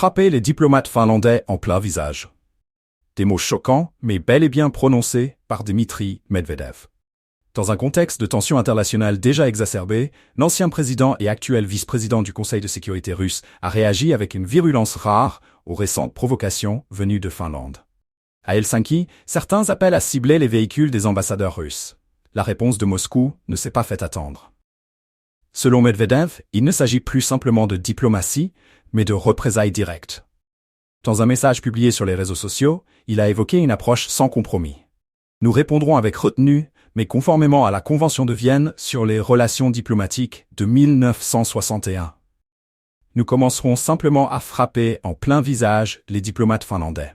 Frapper les diplomates finlandais en plein visage. Des mots choquants, mais bel et bien prononcés par Dmitri Medvedev. Dans un contexte de tensions internationales déjà exacerbées, l'ancien président et actuel vice-président du Conseil de sécurité russe a réagi avec une virulence rare aux récentes provocations venues de Finlande. À Helsinki, certains appellent à cibler les véhicules des ambassadeurs russes. La réponse de Moscou ne s'est pas fait attendre. Selon Medvedev, il ne s'agit plus simplement de diplomatie, mais de représailles directes. Dans un message publié sur les réseaux sociaux, il a évoqué une approche sans compromis. Nous répondrons avec retenue, mais conformément à la Convention de Vienne sur les relations diplomatiques de 1961. Nous commencerons simplement à frapper en plein visage les diplomates finlandais.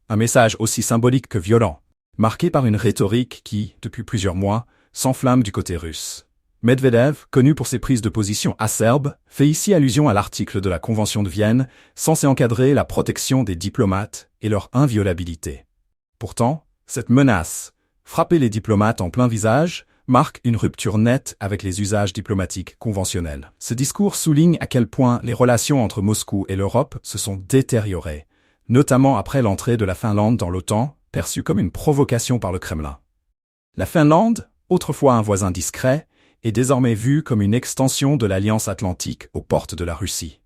Un message aussi symbolique que violent, marqué par une rhétorique qui, depuis plusieurs mois, s'enflamme du côté russe. Medvedev, connu pour ses prises de position acerbes, fait ici allusion à l'article de la Convention de Vienne, censé encadrer la protection des diplomates et leur inviolabilité. Pourtant, cette menace, frapper les diplomates en plein visage, marque une rupture nette avec les usages diplomatiques conventionnels. Ce discours souligne à quel point les relations entre Moscou et l'Europe se sont détériorées, notamment après l'entrée de la Finlande dans l'OTAN, perçue comme une provocation par le Kremlin. La Finlande, autrefois un voisin discret, est désormais vue comme une extension de l'Alliance Atlantique aux portes de la Russie.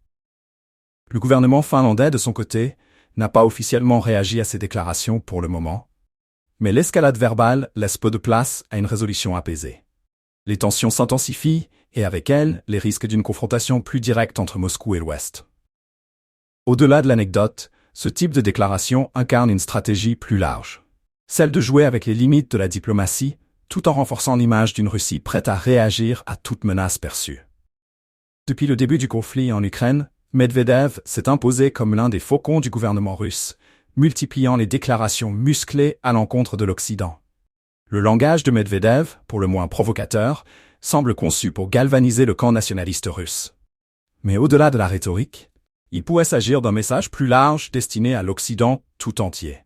Le gouvernement finlandais, de son côté, n'a pas officiellement réagi à ces déclarations pour le moment, mais l'escalade verbale laisse peu de place à une résolution apaisée. Les tensions s'intensifient et avec elles, les risques d'une confrontation plus directe entre Moscou et l'Ouest. Au-delà de l'anecdote, ce type de déclaration incarne une stratégie plus large, celle de jouer avec les limites de la diplomatie, tout en renforçant l'image d'une Russie prête à réagir à toute menace perçue. Depuis le début du conflit en Ukraine, Medvedev s'est imposé comme l'un des faucons du gouvernement russe, multipliant les déclarations musclées à l'encontre de l'Occident. Le langage de Medvedev, pour le moins provocateur, semble conçu pour galvaniser le camp nationaliste russe. Mais au-delà de la rhétorique, il pourrait s'agir d'un message plus large destiné à l'Occident tout entier.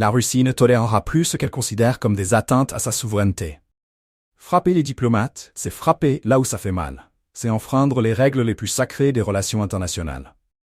La Russie ne tolérera plus ce qu'elle considère comme des atteintes à sa souveraineté. Frapper les diplomates, c'est frapper là où ça fait mal. C'est enfreindre les règles les plus sacrées des relations internationales.